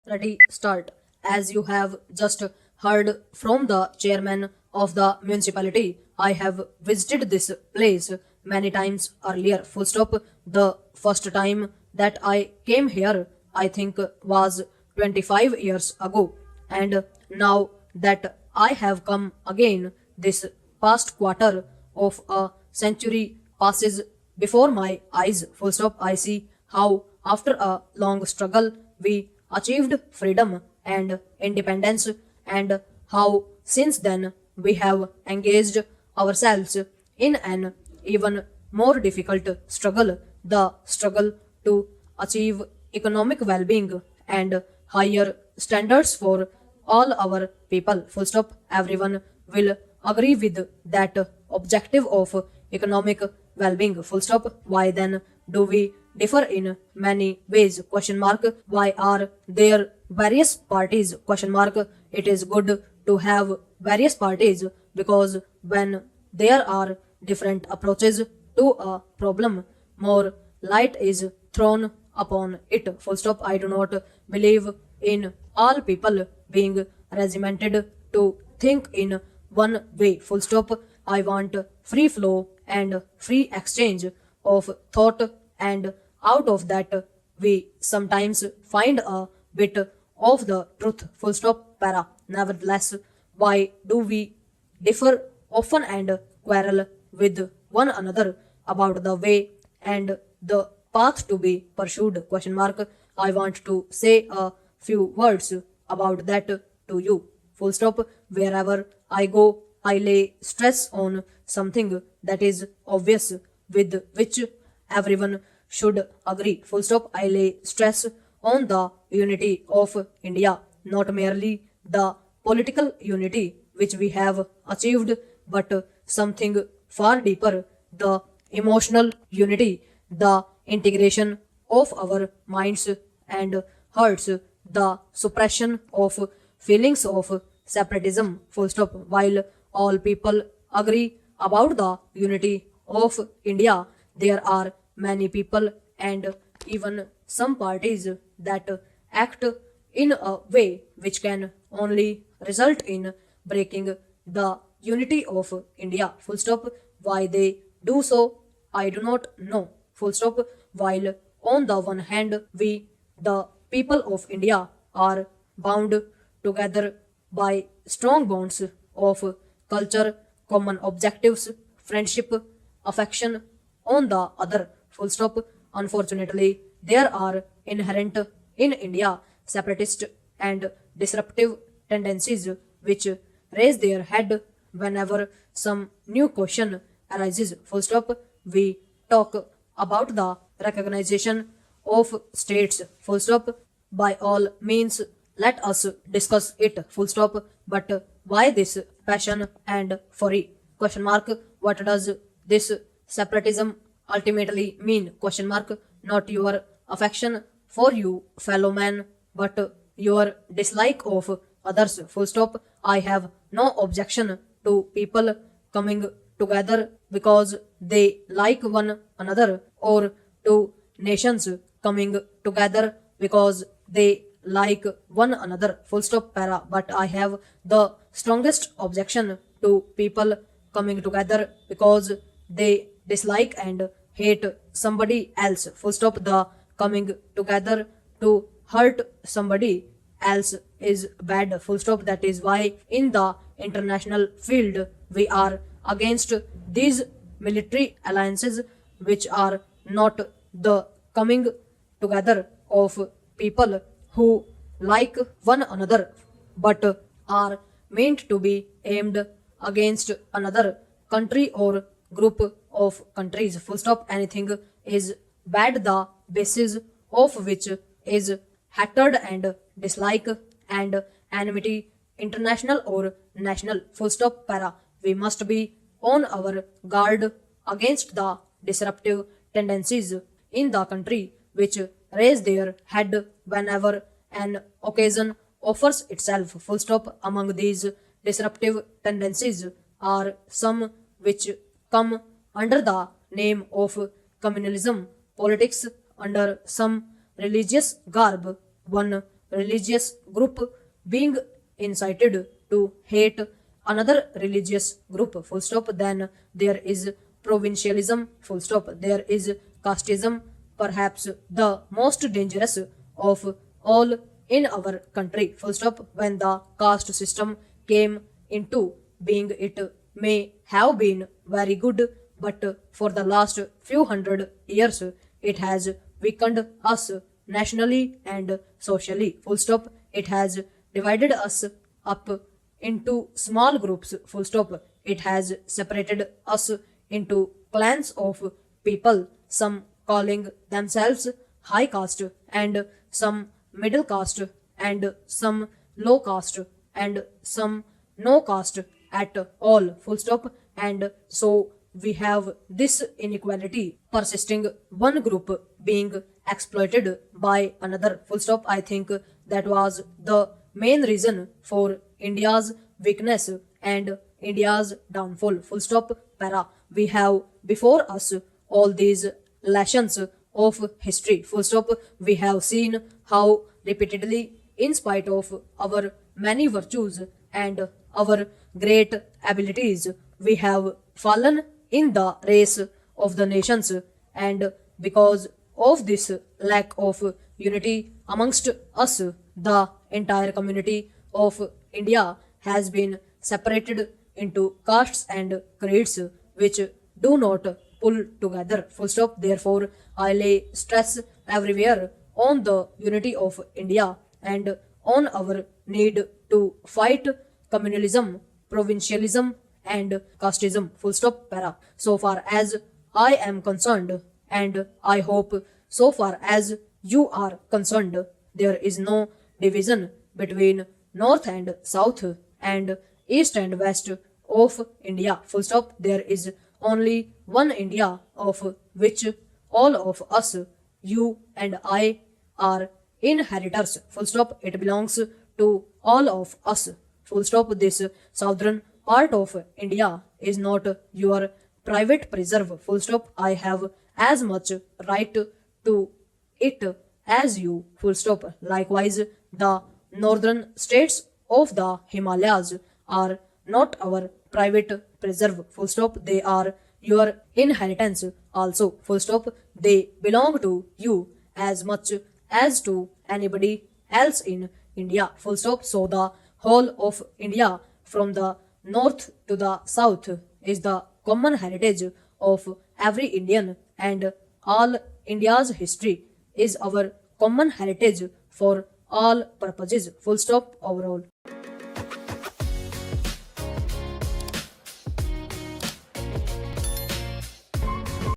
Ready, start. As you have just heard from the chairman of the municipality, I have visited this place many times earlier. Full stop. The first time that I came here, I think, was 25 years ago. And now that I have come again, this past quarter of a century passes before my eyes. Full stop. I see how, after a long struggle, we achieved freedom and independence, and how since then we have engaged ourselves in an even more difficult struggle, the struggle to achieve economic well-being and higher standards for all our people. Full stop. Everyone will agree with that objective of economic well-being. Full stop. Why then do we differ in many ways? Question mark. Why are there various parties? Question mark. It is good to have various parties because when there are different approaches to a problem, more light is thrown upon it. Full stop. I do not believe in all people being regimented to think in one way. Full stop. I want free flow and free exchange of thought, and out of that we sometimes find a bit of the truth. Full stop. Para. Nevertheless, why do we differ often and quarrel with one another about the way and the path to be pursued? Question mark. I want to say a few words about that to you. Full stop. Wherever I go, I lay stress on something that is obvious, with which everyone should agree. Full stop. I lay stress on the unity of India, not merely the political unity which we have achieved, but something far deeper, the emotional unity, the integration of our minds and hearts, the suppression of feelings of separatism. Full stop. While all people agree about the unity of India, there are many people and even some parties that act in a way which can only result in breaking the unity of India. Full stop. Why they do so, I do not know. Full stop. While on the one hand, we, the people of India, are bound together by strong bonds of culture, common objectives, friendship, affection. On the other, full stop. Unfortunately, there are inherent in India separatist and disruptive tendencies which raise their head whenever some new question arises. Full stop. We talk about the recognition of states. Full stop. By all means, let us discuss it. Full stop. But why this passion and fury? Question mark. What does this separatism ultimately mean? Question mark. Not your affection for you fellow man, but your dislike of others. Full stop. I have no objection to people coming together because they like one another, or to nations coming together because they like one another. Full stop. Para. But I have the strongest objection to people coming together because they dislike and hate somebody else. Full stop. The coming together to hurt somebody else is bad. Full stop. That is why in the international field we are against these military alliances which are not the coming together of people who like one another, but are meant to be aimed against another country or group of countries. Full stop. Anything is bad the basis of which is hatred and dislike and enmity, international or national. Full stop. Para. We must be on our guard against the disruptive tendencies in the country which raise their head whenever an occasion offers itself. Full stop. Among these disruptive tendencies are some which come under the name of communalism, politics under some religious garb. One religious group being incited to hate another religious group, full stop, then there is provincialism, full stop, there is casteism, perhaps the most dangerous of all in our country, full stop. When the caste system came into being, it may have been very good, but for the last few hundred years it has weakened us nationally and socially, full stop. It has divided us up into small groups, full stop. It has separated us into clans of people, some calling themselves high caste, and some middle caste, and some low caste, and some no caste at all, full stop. And so we have this inequality persisting, one group being exploited by another, full stop. I think that was the main reason for India's weakness and India's downfall, full stop. Para. We have before us all these lessons of history, full stop. We have seen how repeatedly, in spite of our many virtues and our great abilities, we have fallen in the race of the nations, and because of this lack of unity amongst us, the entire community of India has been separated into castes and creeds which do not pull together, full stop. Therefore, I lay stress everywhere on the unity of India and on our need to fight communalism, provincialism, and casteism, full stop. Para. So far as I am concerned, and I hope so far as you are concerned, there is no division between north and south and east and west of India, full stop. There is only one India of which all of us, you and I, are inheritors, full stop. It belongs to all of us, full stop. This southern part of India is not your private preserve, full stop. I have as much right to it as you, full stop. Likewise, the northern states of the Himalayas are not our private preserve, full stop. They are your inheritance also, full stop. They belong to you as much as to anybody else in India, full stop. So the whole of India, from the north to the south, is the common heritage of every Indian, and all India's history is our common heritage for all purposes, full stop, overall.